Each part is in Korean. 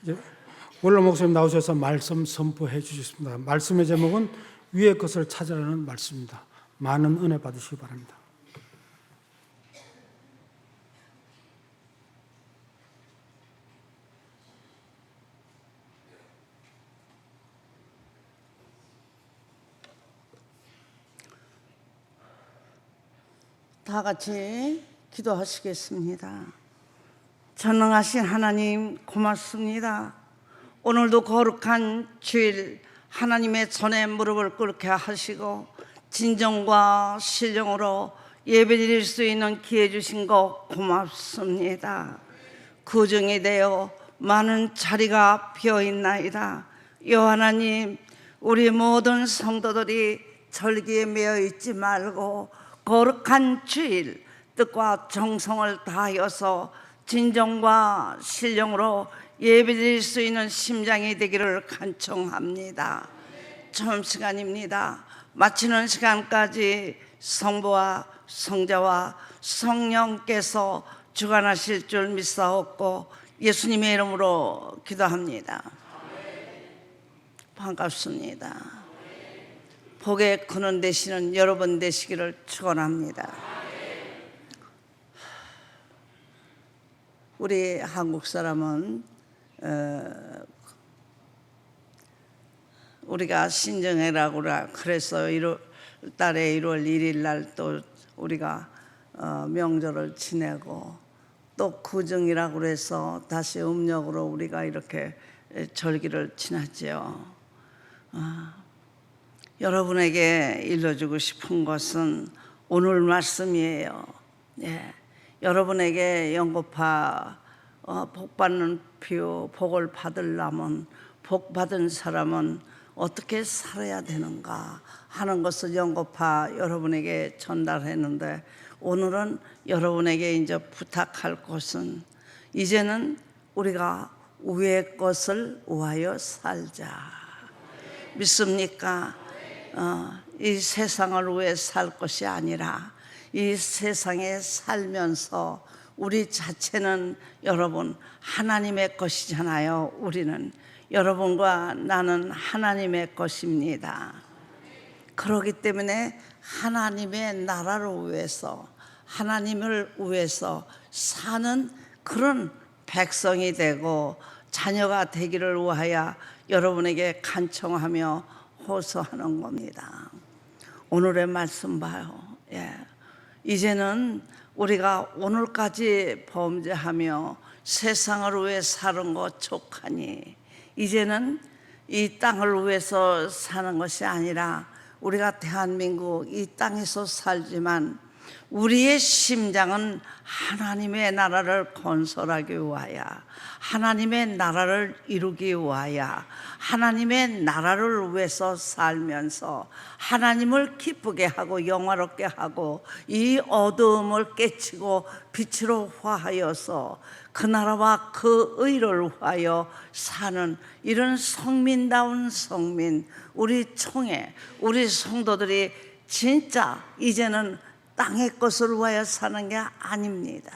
이제 원로 목사님 나오셔서 말씀 선포해 주셨습니다. 말씀의 제목은 위의 것을 찾으라는 말씀입니다. 많은 은혜 받으시기 바랍니다. 다 같이 기도하시겠습니다. 전능하신 하나님 고맙습니다. 오늘도 거룩한 주일 하나님의 전에 무릎을 꿇게 하시고 진정과 신령으로 예배드릴 수 있는 기회 주신 것 고맙습니다. 구정이 되어 많은 자리가 비어있나이다. 여호와 하나님, 우리 모든 성도들이 절기에 매여 있지 말고 거룩한 주일 뜻과 정성을 다하여서 진정과 신령으로 예배드릴 수 있는 심장이 되기를 간청합니다. 처음 시간입니다. 마치는 시간까지 성부와 성자와 성령께서 주관하실 줄 믿사옵고 예수님의 이름으로 기도합니다. 반갑습니다. 복의 근원 되시는 여러분 되시기를 축원합니다. 우리 한국 사람은 우리가 신정해라고 그래서 1월 달에 1월 1일 날 또 우리가 명절을 지내고 또 구정이라고 그래서 다시 음력으로 우리가 이렇게 절기를 지났죠. 여러분에게 일러주고 싶은 것은 오늘 말씀이에요. 예. 여러분에게 연고파 복받는 피우 복을 받으려면 복받은 사람은 어떻게 살아야 되는가 하는 것을 연고파 여러분에게 전달했는데, 오늘은 여러분에게 이제 부탁할 것은 이제는 우리가 위의 것을 위하여 살자. 믿습니까? 이 세상을 위해 살 것이 아니라 이 세상에 살면서 우리 자체는 여러분 하나님의 것이잖아요. 우리는 여러분과 나는 하나님의 것입니다. 그렇기 때문에 하나님의 나라를 위해서 하나님을 위해서 사는 그런 백성이 되고 자녀가 되기를 위하여 여러분에게 간청하며 호소하는 겁니다. 오늘의 말씀 봐요. 예. 이제는 우리가 오늘까지 범죄하며 세상을 위해 사는 것 족하니 이제는 이 땅을 위해서 사는 것이 아니라 우리가 대한민국 이 땅에서 살지만 우리의 심장은 하나님의 나라를 건설하기 위하여, 하나님의 나라를 이루기 위하여, 하나님의 나라를 위해서 살면서 하나님을 기쁘게 하고 영화롭게 하고 이 어두움을 깨치고 빛으로 화하여서 그 나라와 그 의를 위하여 사는 이런 성민다운 성민, 우리 총회, 우리 성도들이 진짜 이제는 땅의 것을 위하여 사는 게 아닙니다.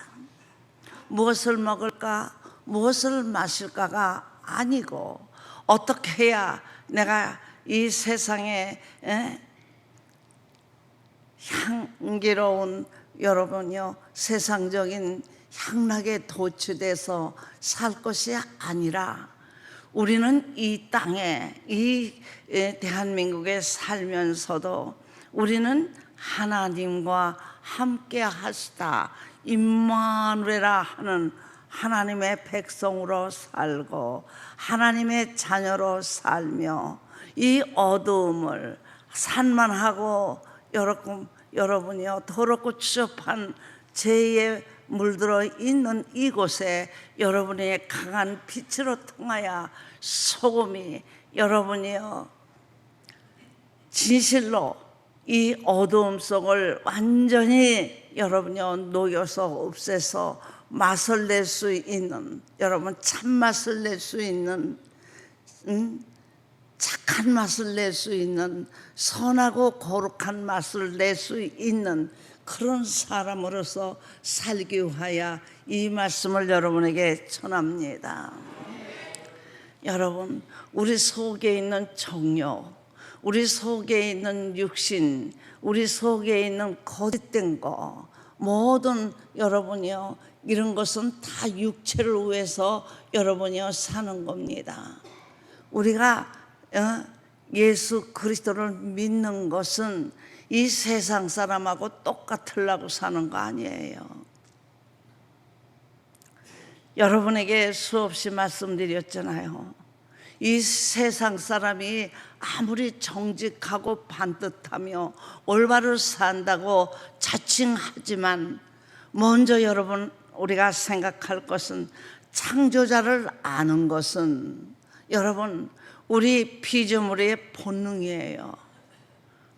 무엇을 먹을까, 무엇을 마실까가 아니고 어떻게 해야 내가 이 세상에 향기로운 여러분요 세상적인 향락에 도취돼서 살 것이 아니라 우리는 이 땅에 이 대한민국에 살면서도 우리는 하나님과 함께 하시다 임마누엘이라 하는 하나님의 백성으로 살고 하나님의 자녀로 살며 이 어두움을 산만하고 여러분이요 더럽고 추접한 죄에 물들어 있는 이곳에 여러분의 강한 빛으로 통하여 소금이 여러분이요 진실로 이 어두움 속을 완전히 여러분이요 녹여서 없애서 맛을 낼 수 있는, 여러분 참맛을 낼 수 있는 착한 맛을 낼 수 있는 선하고 거룩한 맛을 낼 수 있는 그런 사람으로서 살기 위하여 이 말씀을 여러분에게 전합니다. 여러분, 우리 속에 있는 정욕, 우리 속에 있는 육신, 우리 속에 있는 거짓된 거, 모든 여러분이요, 이런 것은 다 육체를 위해서 여러분이요 사는 겁니다. 우리가 예수 그리스도를 믿는 것은 이 세상 사람하고 똑같으려고 사는 거 아니에요. 여러분에게 수없이 말씀드렸잖아요. 이 세상 사람이 아무리 정직하고 반듯하며 올바로 산다고 자칭하지만 먼저 여러분 우리가 생각할 것은 창조자를 아는 것은 여러분 우리 피조물의 본능이에요.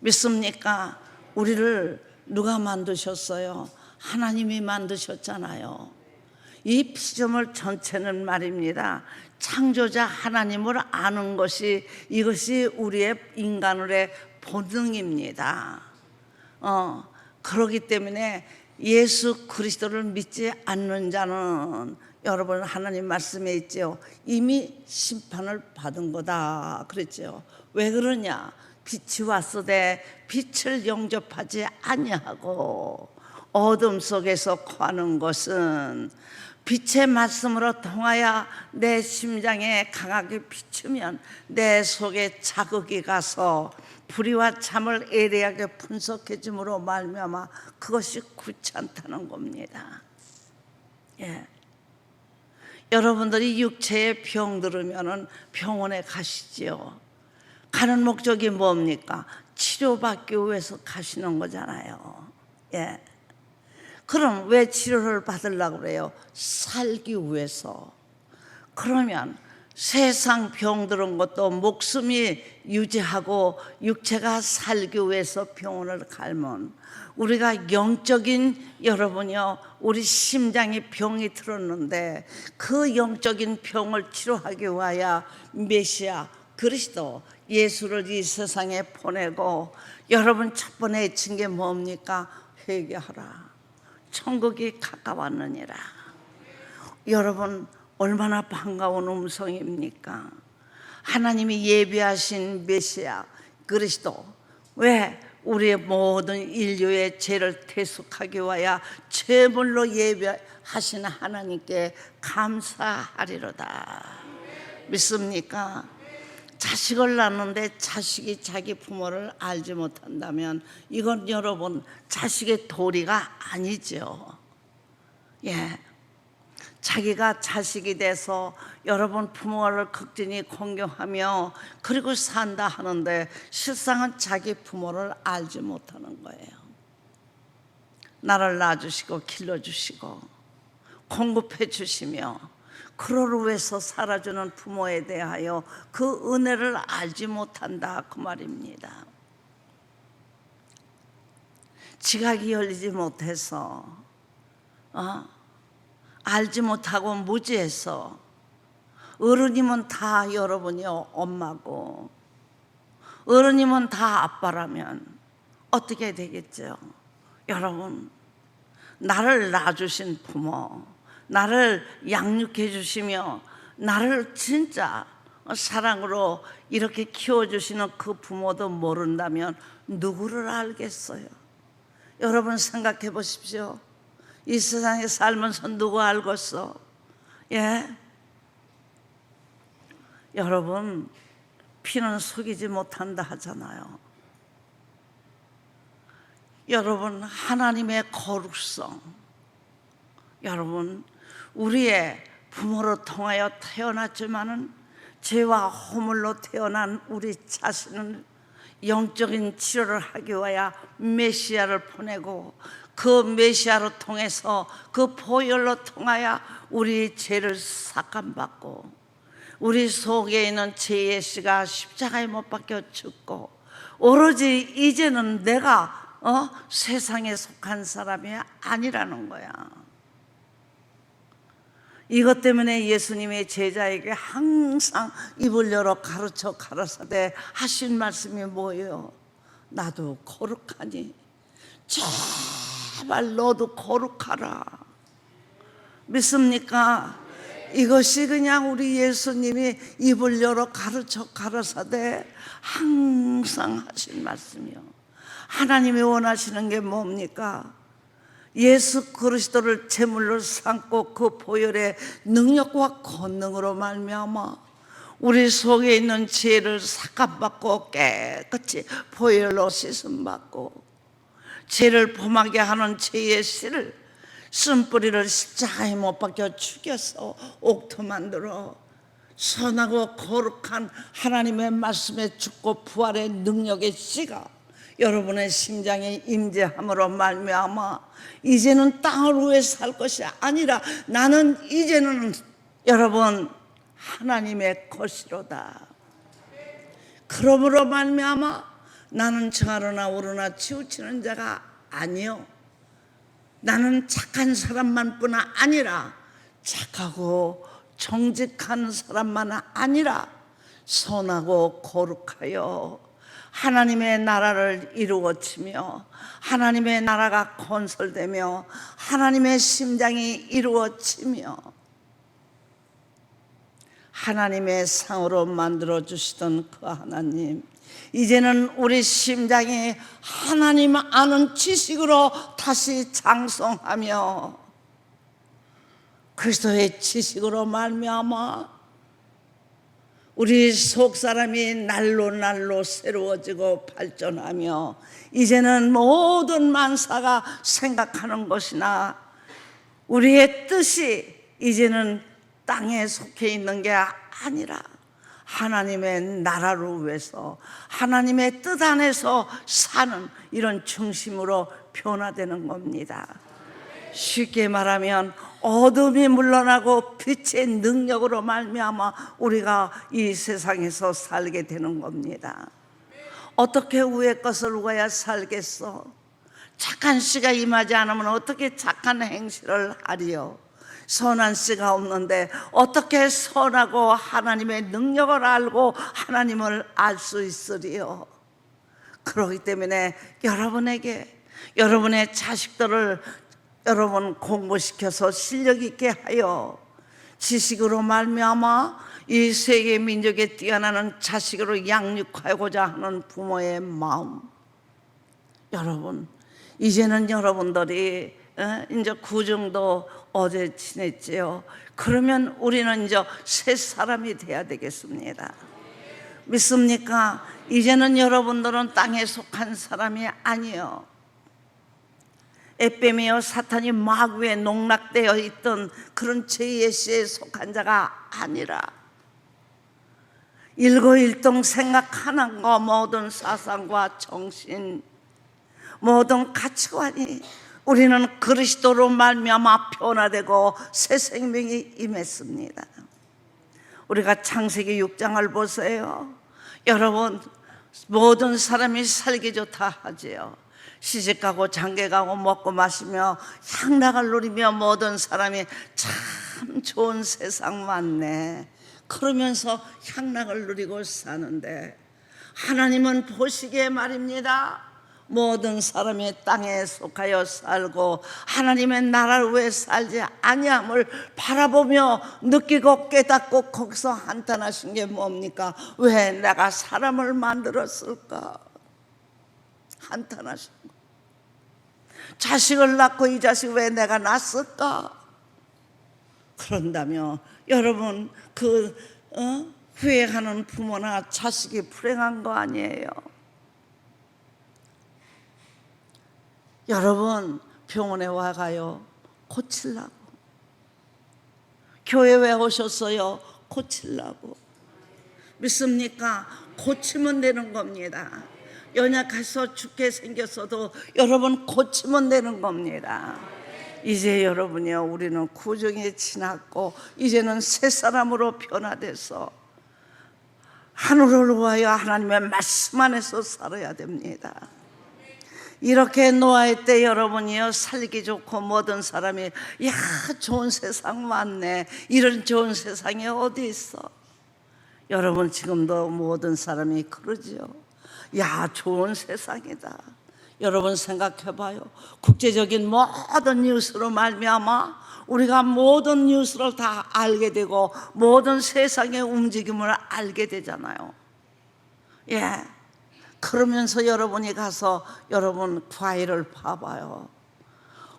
믿습니까? 우리를 누가 만드셨어요? 하나님이 만드셨잖아요. 이 피조물 전체는 말입니다, 창조자 하나님을 아는 것이, 이것이 우리의 인간의 본능입니다. 그렇기 때문에 예수 그리스도를 믿지 않는 자는 여러분 하나님 말씀에 있죠. 이미 심판을 받은 거다 그랬죠. 왜 그러냐? 빛이 왔으되 빛을 영접하지 아니하고 어둠 속에서 거하는 것은, 빛의 말씀으로 통하여 내 심장에 강하게 비추면 내 속에 자극이 가서 불의와 참을 애매하게 분석해줌으로 말미암아 그것이 귀찮다는 겁니다. 예. 여러분들이 육체에 병 들으면은 병원에 가시지요. 가는 목적이 뭡니까? 치료받기 위해서 가시는 거잖아요. 예. 그럼 왜 치료를 받으려고 그래요? 살기 위해서. 그러면 세상 병들은 것도 목숨이 유지하고 육체가 살기 위해서 병원을 가면, 우리가 영적인 여러분이요, 우리 심장에 병이 들었는데 그 영적인 병을 치료하기 위하여 메시아 그리스도 예수를 이 세상에 보내고, 여러분 첫 번째 외친 게 뭡니까? 회개하라, 천국이 가까웠느니라. 여러분 얼마나 반가운 음성입니까? 하나님이 예비하신 메시아 그리스도, 왜? 우리의 모든 인류의 죄를 대속하기 위하여 제물로 예비하신 하나님께 감사하리로다. 믿습니까? 자식을 낳는데 자식이 자기 부모를 알지 못한다면 이건 여러분 자식의 도리가 아니죠. 예, 자기가 자식이 돼서 여러분 부모를 극진히 공경하며 그리고 산다 하는데 실상은 자기 부모를 알지 못하는 거예요. 나를 낳아주시고 길러주시고 공급해 주시며 그러기 위해서 살아주는 부모에 대하여 그 은혜를 알지 못한다 그 말입니다. 지각이 열리지 못해서 알지 못하고 무지해서, 어른이면 다 여러분이요 엄마고 어른이면 다 아빠라면 어떻게 되겠죠? 여러분, 나를 낳아주신 부모, 나를 양육해 주시며 나를 진짜 사랑으로 이렇게 키워주시는 그 부모도 모른다면 누구를 알겠어요? 여러분 생각해 보십시오. 이 세상에 살면서 누구 알겠어? 예? 여러분, 피는 속이지 못한다 하잖아요. 여러분, 하나님의 거룩성, 여러분, 우리의 부모로 통하여 태어났지만은 죄와 허물로 태어난 우리 자신은 영적인 치료를 하기 위하여 메시아를 보내고, 그 메시아로 통해서 그 보혈로 통하여 우리 죄를 삭감받고 우리 속에 있는 죄의 씨가 십자가에 못 박혀 죽고, 오로지 이제는 내가 세상에 속한 사람이 아니라는 거야. 이것 때문에 예수님의 제자에게 항상 입을 열어 가르쳐 가라사대 하신 말씀이 뭐예요? 나도 거룩하니 제발 너도 거룩하라. 믿습니까? 이것이 그냥 우리 예수님이 입을 열어 가르사대 항상 하신 말씀이요. 하나님이 원하시는 게 뭡니까? 예수 그리스도를 제물로 삼고 그 보혈의 능력과 권능으로 말미암아 우리 속에 있는 죄를 삭감받고 깨끗이 보혈로 씻음받고 죄를 범하게 하는 죄의 씨를 쓴뿌리를 십자가에 못 박혀 죽여서 옥토 만들어 선하고 거룩한 하나님의 말씀에 죽고 부활의 능력의 씨가 여러분의 심장에 임재함으로 말미암아 이제는 땅을 위해 살 것이 아니라 나는 이제는 여러분 하나님의 것이로다. 그러므로 말미암아 나는 정하거나 오르나 치우치는 자가 아니요 나는 착한 사람만 뿐 아니라 착하고 정직한 사람만 아니라 선하고 거룩하여 하나님의 나라를 이루어지며 하나님의 나라가 건설되며 하나님의 심장이 이루어지며 하나님의 상으로 만들어주시던 그 하나님, 이제는 우리 심장이 하나님 아는 지식으로 다시 장성하며 그리스도의 지식으로 말미암아 우리 속사람이 날로 날로 새로워지고 발전하며 이제는 모든 만사가 생각하는 것이나 우리의 뜻이 이제는 땅에 속해 있는 게 아니라 하나님의 나라를 위해서 하나님의 뜻 안에서 사는 이런 중심으로 변화되는 겁니다. 쉽게 말하면 어둠이 물러나고 빛의 능력으로 말미암아 우리가 이 세상에서 살게 되는 겁니다. 어떻게 위의 것을 위하여 살겠어? 착한 씨가 임하지 않으면 어떻게 착한 행실을 하리요? 선한 씨가 없는데 어떻게 선하고 하나님의 능력을 알고 하나님을 알 수 있으리요? 그렇기 때문에 여러분에게 여러분의 자식들을 여러분 공부시켜서 실력 있게 하여 지식으로 말미암아 이 세계 민족에 뛰어나는 자식으로 양육하고자 하는 부모의 마음. 여러분 이제는 여러분들이 이제 구정도 어제 지냈지요. 그러면 우리는 이제 새 사람이 돼야 되겠습니다. 믿습니까? 이제는 여러분들은 땅에 속한 사람이 아니요 에빼미와 사탄이 마귀에 농락되어 있던 그런 죄의 씨에 속한 자가 아니라 일거일동 생각하는 거 모든 사상과 정신 모든 가치관이 우리는 그리스도로 말미암아 변화되고 새 생명이 임했습니다. 우리가 창세기 6장을 보세요. 여러분 모든 사람이 살기 좋다 하지요. 시집가고 장가가고 먹고 마시며 향락을 누리며 모든 사람이 참 좋은 세상 많네 그러면서 향락을 누리고 사는데 하나님은 보시기에 말입니다. 모든 사람이 땅에 속하여 살고 하나님의 나라를 위해 살지 아니함을 바라보며 느끼고 깨닫고 거기서 한탄하신 게 뭡니까? 왜 내가 사람을 만들었을까? 한탄하신 거. 자식을 낳고 이 자식 왜 내가 낳았을까? 그런다며 여러분 후회하는 부모나 자식이 불행한 거 아니에요? 여러분 병원에 와가요 고치려고. 교회 왜 오셨어요? 고치려고. 믿습니까? 고치면 되는 겁니다. 연약해서 죽게 생겼어도 여러분 고치면 되는 겁니다. 이제 여러분이요 우리는 구정이 지났고 이제는 새 사람으로 변화돼서 하늘을 위하여 하나님의 말씀 안에서 살아야 됩니다. 이렇게 노아의 때 여러분이요 살기 좋고 모든 사람이 야 좋은 세상 많네 이런 좋은 세상이 어디 있어? 여러분 지금도 모든 사람이 그러지요. 야 좋은 세상이다. 여러분 생각해봐요. 국제적인 모든 뉴스로 말미암아 우리가 모든 뉴스를 다 알게 되고 모든 세상의 움직임을 알게 되잖아요. 예. 그러면서 여러분이 가서 여러분 과일을 봐봐요.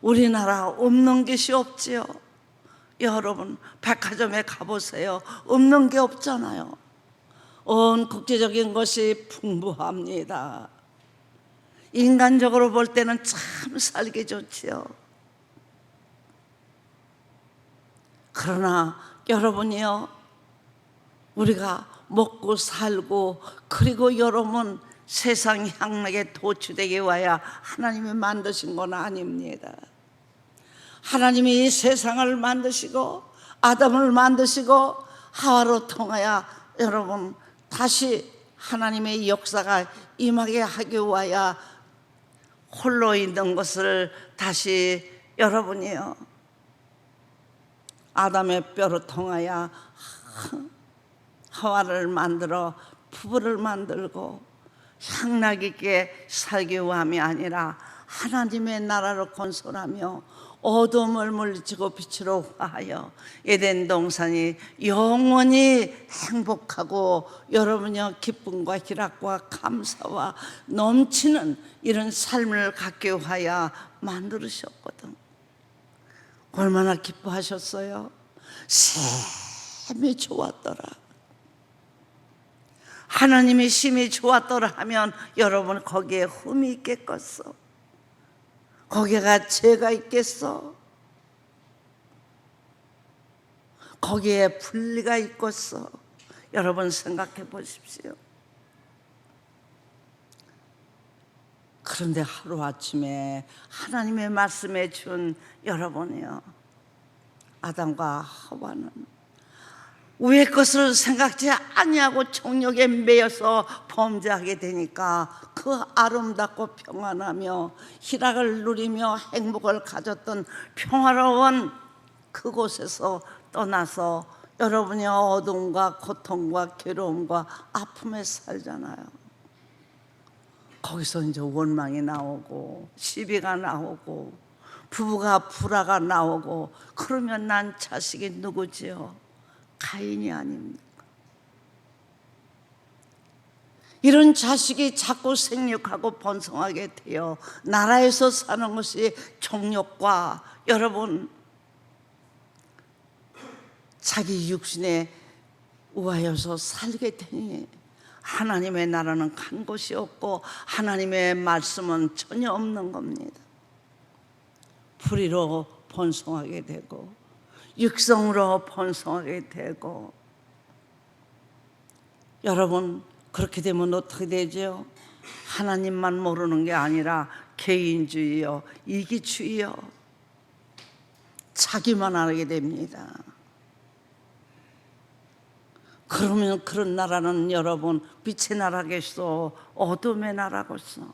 우리나라 없는 것이 없지요. 여러분 백화점에 가보세요. 없는 게 없잖아요. 온 국제적인 것이 풍부합니다. 인간적으로 볼 때는 참 살기 좋지요. 그러나 여러분이요, 우리가 먹고 살고 그리고 여러분 세상 향락에 도취되게 와야 하나님이 만드신 건 아닙니다. 하나님이 이 세상을 만드시고 아담을 만드시고 하와로 통하여 여러분 다시 하나님의 역사가 임하게 하기 위하여 홀로 있는 것을 다시 여러분이요, 아담의 뼈로 통하여 하와를 만들어 부부를 만들고 향락 있게 살기 위함이 아니라 하나님의 나라를 건설하며 어둠을 물리치고 빛으로 화하여 에덴 동산이 영원히 행복하고 여러분의 기쁨과 희락과 감사와 넘치는 이런 삶을 갖게 하여 만들으셨거든. 얼마나 기뻐하셨어요? 셈이 좋았더라. 하나님의 심이 좋았더라 하면 여러분 거기에 흠이 있겠겠어? 거기가 죄가 있겠어? 거기에 분리가 있겠어? 여러분 생각해 보십시오. 그런데 하루아침에 하나님의 말씀해 준 여러분이요, 아담과 하와는 위의 것을 생각지 아니하고 정욕에 매여서 범죄하게 되니까 그 아름답고 평안하며 희락을 누리며 행복을 가졌던 평화로운 그곳에서 떠나서 여러분이 어둠과 고통과 괴로움과 아픔에 살잖아요. 거기서 이제 원망이 나오고 시비가 나오고 부부가 불화가 나오고 그러면 난 자식이 누구지요? 가인이 아닙니까? 이런 자식이 자꾸 생육하고 번성하게 되어 나라에서 사는 것이 정욕과 여러분 자기 육신에 우하여서 살게 되니 하나님의 나라는 간 곳이 없고 하나님의 말씀은 전혀 없는 겁니다. 불의로 번성하게 되고 육성으로 번성하게 되고, 여러분 그렇게 되면 어떻게 되죠? 하나님만 모르는 게 아니라 개인주의요, 이기주의요, 자기만 알게 됩니다. 그러면 그런 나라는 여러분 빛의 나라겠어, 어둠의 나라겠어?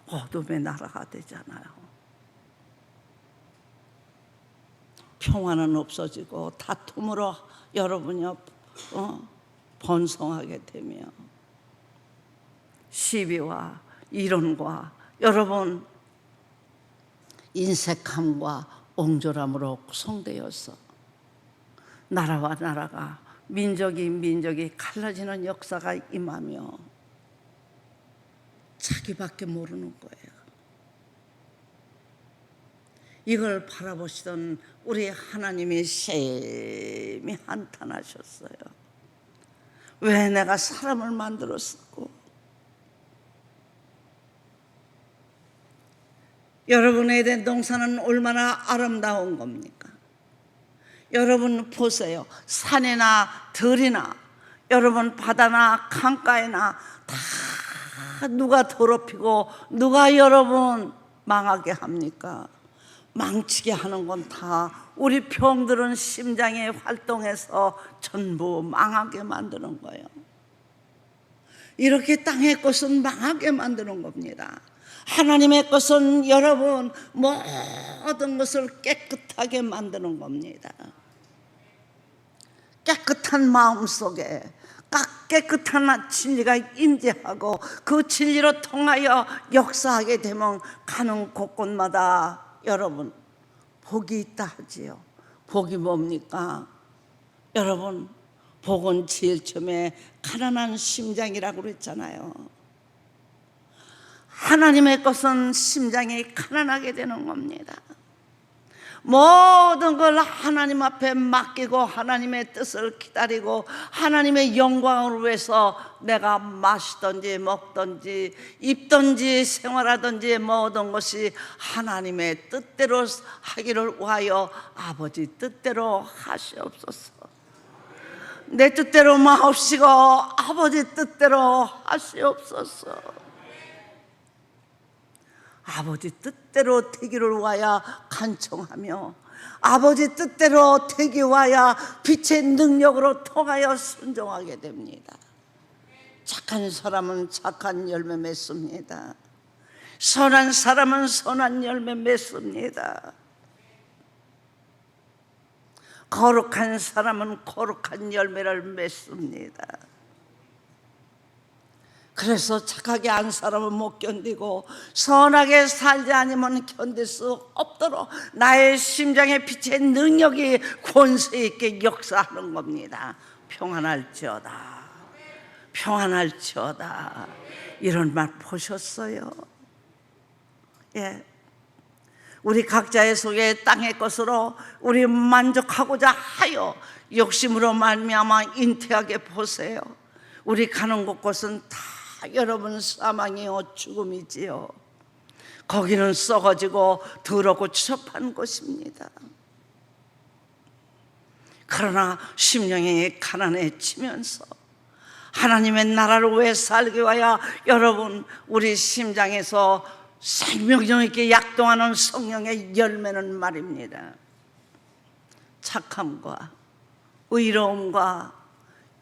어둠의 나라가 되잖아요. 평화는 없어지고 다툼으로 여러분이 번성하게 되며 시비와 이론과 여러분 인색함과 옹졸함으로 구성되어서 나라와 나라가 민족이 갈라지는 역사가 임하며 자기밖에 모르는 거예요. 이걸 바라보시던 우리 하나님이 심히 한탄하셨어요. 왜 내가 사람을 만들었었고? 여러분의 에덴 동산은 얼마나 아름다운 겁니까? 여러분 보세요. 산이나 들이나 여러분 바다나 강가에나 다 누가 더럽히고 누가 여러분 망하게 합니까? 망치게 하는 건 다 우리 병들은 심장에 활동해서 전부 망하게 만드는 거예요. 이렇게 땅의 것은 망하게 만드는 겁니다. 하나님의 것은 여러분 모든 것을 깨끗하게 만드는 겁니다. 깨끗한 마음 속에 깨끗한 진리가 임재하고 그 진리로 통하여 역사하게 되면 가는 곳곳마다 여러분 복이 있다 하지요. 복이 뭡니까? 여러분, 복은 제일 처음에 가난한 심장이라고 그랬잖아요. 하나님의 것은 심장이 가난하게 되는 겁니다. 모든 걸 하나님 앞에 맡기고 하나님의 뜻을 기다리고 하나님의 영광을 위해서 내가 마시든지 먹든지 입든지 생활하든지 모든 것이 하나님의 뜻대로 하기를 위하여 아버지 뜻대로 하시옵소서. 내 뜻대로 마옵시고 아버지 뜻대로 하시옵소서. 아버지 뜻대로 되기를 위하여 간청하며 아버지 뜻대로 되기 위하여 빛의 능력으로 통하여 순종하게 됩니다. 착한 사람은 착한 열매 맺습니다. 선한 사람은 선한 열매 맺습니다. 거룩한 사람은 거룩한 열매를 맺습니다. 그래서 착하게 안 사람은 못 견디고 선하게 살지 않으면 견딜 수 없도록 나의 심장의 빛의 능력이 권세 있게 역사하는 겁니다. 평안할지어다, 평안할지어다. 이런 말 보셨어요? 예. 우리 각자의 속에 땅의 것으로 우리 만족하고자 하여 욕심으로 말미암아 인태하게 보세요. 우리 가는 곳곳은 다 여러분 사망이요 죽음이지요. 거기는 썩어지고 더럽고 추접한 곳입니다. 그러나 심령이 가난해지면서 하나님의 나라를 위해 살기 위하여 여러분 우리 심장에서 생명력 있게 약동하는 성령의 열매는 말입니다. 착함과 의로움과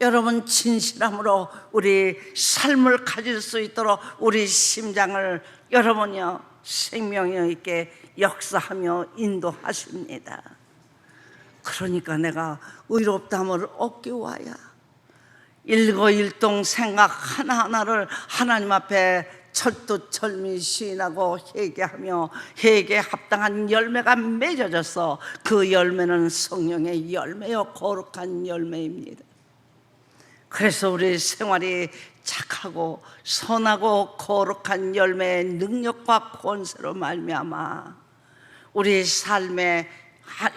여러분 진실함으로 우리 삶을 가질 수 있도록 우리 심장을 여러분요 생명력 있게 역사하며 인도하십니다. 그러니까 내가 의롭다함을 얻기 위하여 일거일동 생각 하나하나를 하나님 앞에 철두철미 시인하고 회개하며 회개에 합당한 열매가 맺어져서 그 열매는 성령의 열매요 거룩한 열매입니다. 그래서 우리 생활이 착하고 선하고 거룩한 열매의 능력과 권세로 말미암아 우리 삶의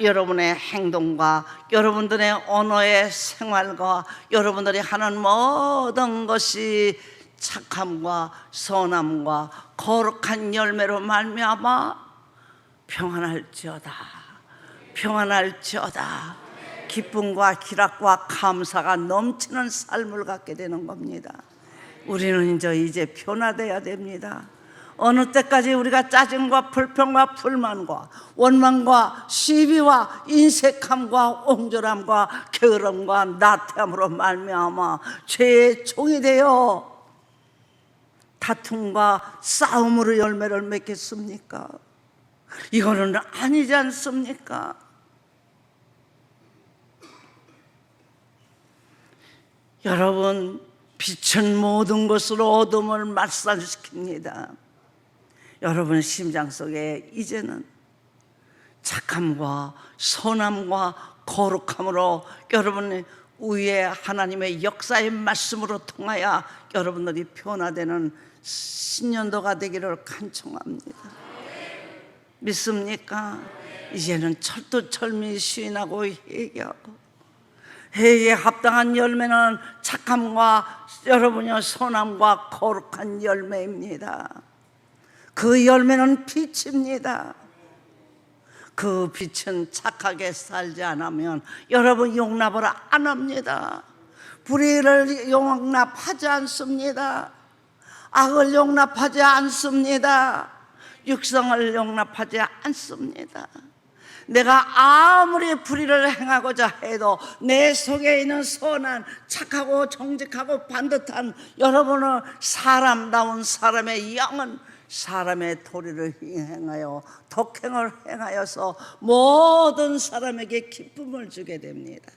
여러분의 행동과 여러분들의 언어의 생활과 여러분들이 하는 모든 것이 착함과 선함과 거룩한 열매로 말미암아 평안할지어다, 평안할지어다. 기쁨과 기락과 감사가 넘치는 삶을 갖게 되는 겁니다. 우리는 이제 변화되어야 됩니다. 어느 때까지 우리가 짜증과 불평과 불만과 원망과 시비와 인색함과 옹졸함과 게으름과 나태함으로 말미암아 죄의 종이 되어 다툼과 싸움으로 열매를 맺겠습니까? 이거는 아니지 않습니까? 여러분, 빛은 모든 것으로 어둠을 말살시킵니다. 여러분 심장 속에 이제는 착함과 선함과 거룩함으로 여러분의 위에 하나님의 역사의 말씀으로 통하여 여러분들이 변화되는 신년도가 되기를 간청합니다. 믿습니까? 이제는 철두철미 시인하고 회개하고 회개에 합당한 열매는 착함과 여러분의 선함과 거룩한 열매입니다. 그 열매는 빛입니다. 그 빛은 착하게 살지 않으면 여러분 용납을 안 합니다. 불의를 용납하지 않습니다. 악을 용납하지 않습니다. 육성을 용납하지 않습니다. 내가 아무리 불의를 행하고자 해도 내 속에 있는 선한 착하고 정직하고 반듯한 여러분은 사람다운 사람의 영은 사람의 도리를 행하여 독행을 행하여서 모든 사람에게 기쁨을 주게 됩니다.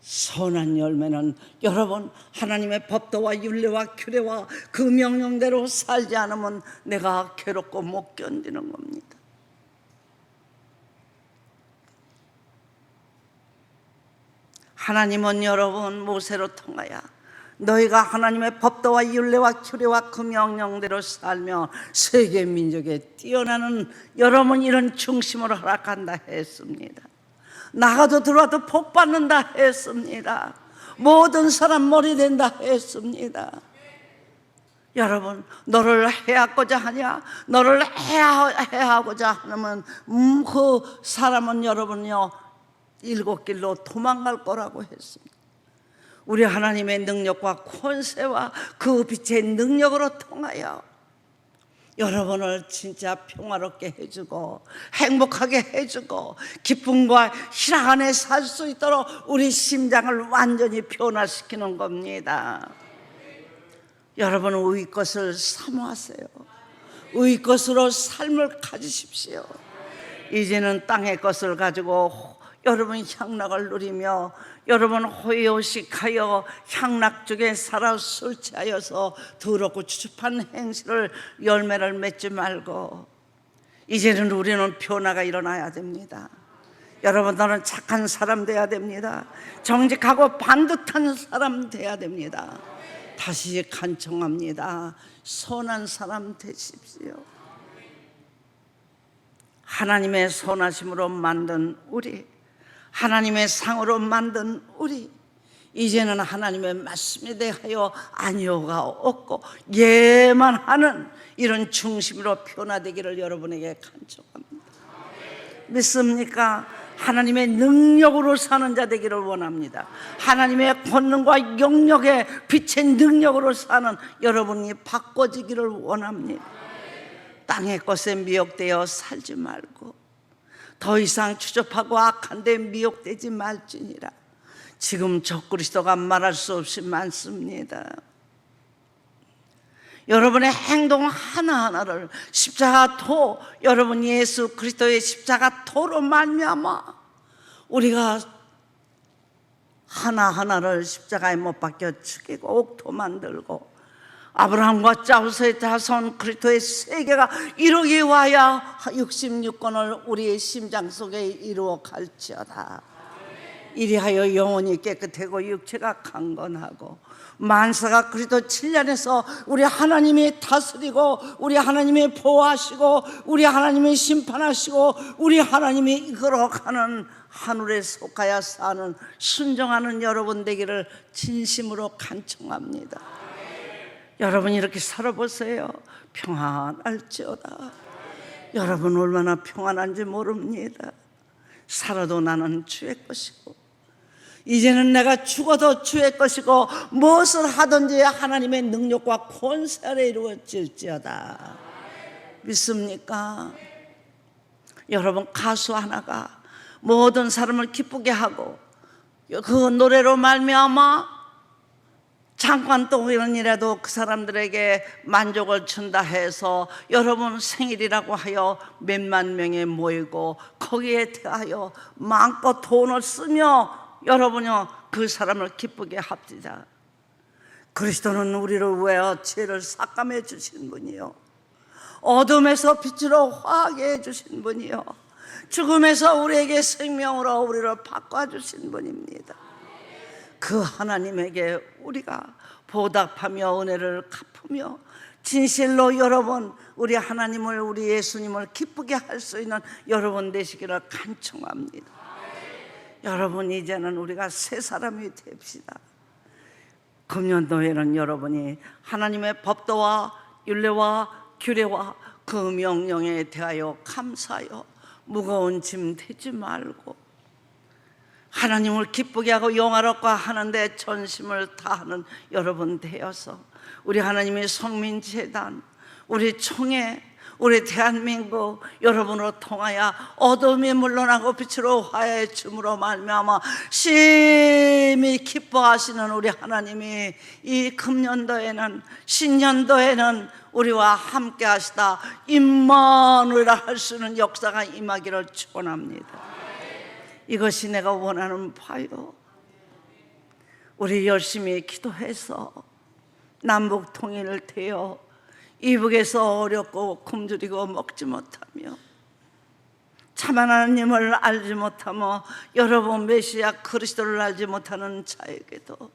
선한 열매는 여러분 하나님의 법도와 율례와 규례와 그 명령대로 살지 않으면 내가 괴롭고 못 견디는 겁니다. 하나님은 여러분 모세로 통하여 너희가 하나님의 법도와 율례와 규례와 그 명령대로 살며 세계 민족에 뛰어나는 여러분 이런 중심으로 허락한다 했습니다. 나가도 들어와도 복 받는다 했습니다. 모든 사람 머리 된다 했습니다. 여러분, 너를 해하고자 하냐? 너를 해하고자 하면 그 사람은 여러분요 7길로 도망갈 거라고 했습니다. 우리 하나님의 능력과 권세와 그 빛의 능력으로 통하여 여러분을 진짜 평화롭게 해주고 행복하게 해주고 기쁨과 희락 안에 살 수 있도록 우리 심장을 완전히 변화시키는 겁니다. 여러분은 우리 것을 사모하세요. 우리 것으로 삶을 가지십시오. 이제는 땅의 것을 가지고 여러분 향락을 누리며 여러분 호의호식하여 향락 중에 살아 술 취하여서 더럽고 추접한 행실을 열매를 맺지 말고 이제는 우리는 변화가 일어나야 됩니다. 여러분 너는 착한 사람 돼야 됩니다. 정직하고 반듯한 사람 돼야 됩니다. 다시 간청합니다. 선한 사람 되십시오. 하나님의 선하심으로 만든 우리, 하나님의 상으로 만든 우리, 이제는 하나님의 말씀에 대하여 아니오가 없고 예만 하는 이런 중심으로 변화되기를 여러분에게 간청합니다. 믿습니까? 하나님의 능력으로 사는 자 되기를 원합니다. 하나님의 권능과 영역의 빛의 능력으로 사는 여러분이 바꿔지기를 원합니다. 땅의 것에 미혹되어 살지 말고 더 이상 추접하고 악한 데 미혹되지 말지니라. 지금 적그리스도가 말할 수 없이 많습니다. 여러분의 행동 하나하나를 십자가 도, 여러분 예수 그리스도의 십자가 도로 말미암아 우리가 하나하나를 십자가에 못 박혀 죽이고 옥토 만들고 아브라함과 짜우서의 자손 그리스도의 세계가 이루기 위하여 66권을 우리의 심장 속에 이루어 갈지어다. 이리하여 영혼이 깨끗하고 육체가 강건하고 만사가 그리스도 7년에서 우리 하나님이 다스리고 우리 하나님이 보호하시고 우리 하나님이 심판하시고 우리 하나님이 이끌어가는 하늘에 속하여 사는 순종하는 여러분 되기를 진심으로 간청합니다. 여러분 이렇게 살아보세요. 평안할지어다. 여러분 얼마나 평안한지 모릅니다. 살아도 나는 주의 것이고 이제는 내가 죽어도 주의 것이고 무엇을 하든지 하나님의 능력과 권세 아래 이루어질지어다. 믿습니까? 여러분 가수 하나가 모든 사람을 기쁘게 하고 그 노래로 말미암아 잠깐 동안이라도 그 사람들에게 만족을 준다 해서 여러분 생일이라고 하여 몇만 명이 모이고 거기에 대하여 마음껏 돈을 쓰며 여러분요 그 사람을 기쁘게 합시다. 그리스도는 우리를 위하여 죄를 삭감해 주신 분이요 어둠에서 빛으로 화하게 해주신 분이요 죽음에서 우리에게 생명으로 우리를 바꿔주신 분입니다. 그 하나님에게 우리가 보답하며 은혜를 갚으며 진실로 여러분 우리 하나님을 우리 예수님을 기쁘게 할 수 있는 여러분 되시기를 간청합니다. 여러분 이제는 우리가 새 사람이 됩시다. 금년도에는 여러분이 하나님의 법도와 율례와 규례와 그 명령에 대하여 감사하여 무거운 짐 되지 말고 하나님을 기쁘게 하고 영화롭게 하는데 전심을 다하는 여러분 되어서 우리 하나님의 성민재단, 우리 총회, 우리 대한민국 여러분으로 통하여 어둠이 물러나고 빛으로 화해의 춤으로 말미암아 심히 기뻐하시는 우리 하나님이 이 금년도에는 신년도에는 우리와 함께 하시다 임마누엘이라 할 수 있는 역사가 임하기를 축원합니다. 이것이 내가 원하는 바요. 우리 열심히 기도해서 남북 통일을 되어 이북에서 어렵고 굶주리고 먹지 못하며 참 하나님을 알지 못하며 여러분 메시아 그리스도를 알지 못하는 자에게도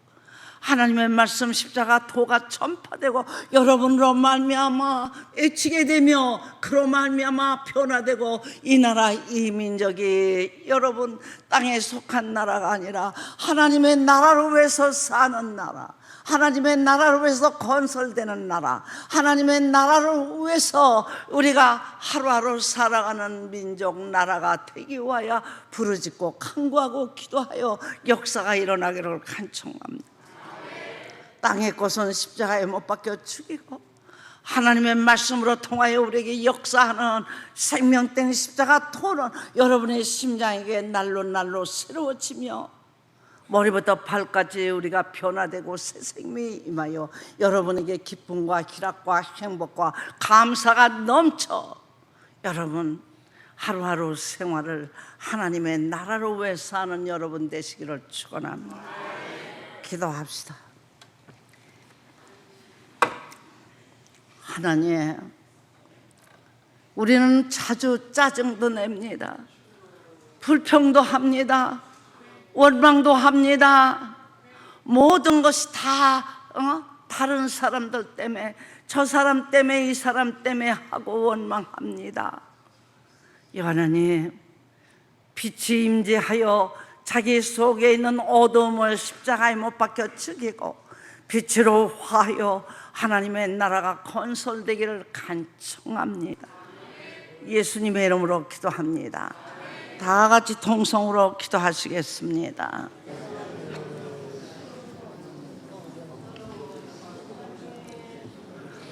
하나님의 말씀 십자가 도가 전파되고 여러분으로 말미암아 애치게 되며 그로 말미암아 변화되고 이 나라 이 민족이 여러분 땅에 속한 나라가 아니라 하나님의 나라로 위해서 사는 나라, 하나님의 나라를 위해서 건설되는 나라, 하나님의 나라를 위해서 우리가 하루하루 살아가는 민족 나라가 되기 위하여 부르짖고 간구하고 기도하여 역사가 일어나기를 간청합니다. 땅의 것은 십자가에 못 박혀 죽이고 하나님의 말씀으로 통하여 우리에게 역사하는 생명된 십자가 토는 여러분의 심장에게 날로 날로 새로워지며 머리부터 발까지 우리가 변화되고 새 생명이 임하여 여러분에게 기쁨과 희락과 행복과 감사가 넘쳐 여러분 하루하루 생활을 하나님의 나라로 위해 사는 여러분 되시기를 축원합니다. 기도합시다. 하나님, 우리는 자주 짜증도 냅니다. 불평도 합니다. 원망도 합니다. 모든 것이 다 다른 사람들 때문에, 저 사람 때문에, 이 사람 때문에 하고 원망합니다. 하나님, 빛이 임재하여 자기 속에 있는 어둠을 십자가에 못 박혀 죽이고 빛으로 화하여 하나님의 나라가 건설되기를 간청합니다. 예수님의 이름으로 기도합니다. 다 같이 통성으로 기도하시겠습니다.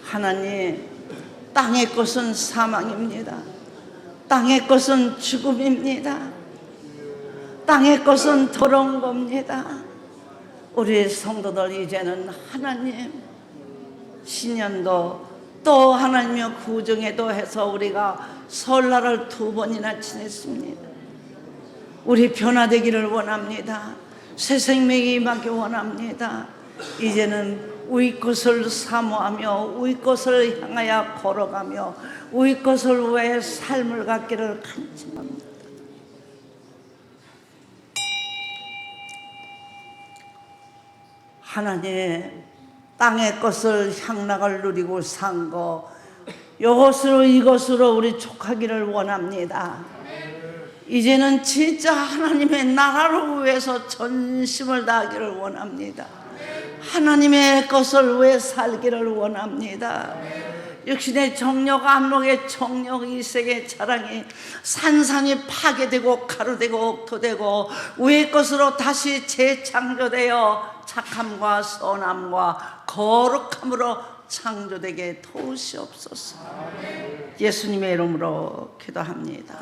하나님, 땅의 것은 사망입니다. 땅의 것은 죽음입니다. 땅의 것은 더러운 겁니다. 우리 성도들 이제는 하나님 신년도 또 하나님의 구정에도 해서 우리가 설날을 2번이나 지냈습니다. 우리 변화되기를 원합니다. 새 생명이 임하기 원합니다. 이제는 우리 것을 사모하며 우리 것을 향하여 걸어가며 우리 것을 위해 삶을 갖기를 간청합니다. 하나님, 땅의 것을 향락을 누리고 산 거 이것으로 이것으로 우리 족하기를 원합니다. 이제는 진짜 하나님의 나라를 위해서 전심을 다하기를 원합니다. 하나님의 것을 위해 살기를 원합니다. 육신의 정욕, 안목의 정욕, 이색의 자랑이 산산이 파괴되고 가루되고 옥토되고 위의 것으로 다시 재창조되어 착함과 선함과 거룩함으로 창조되게 도우시옵소서. 예수님의 이름으로 기도합니다.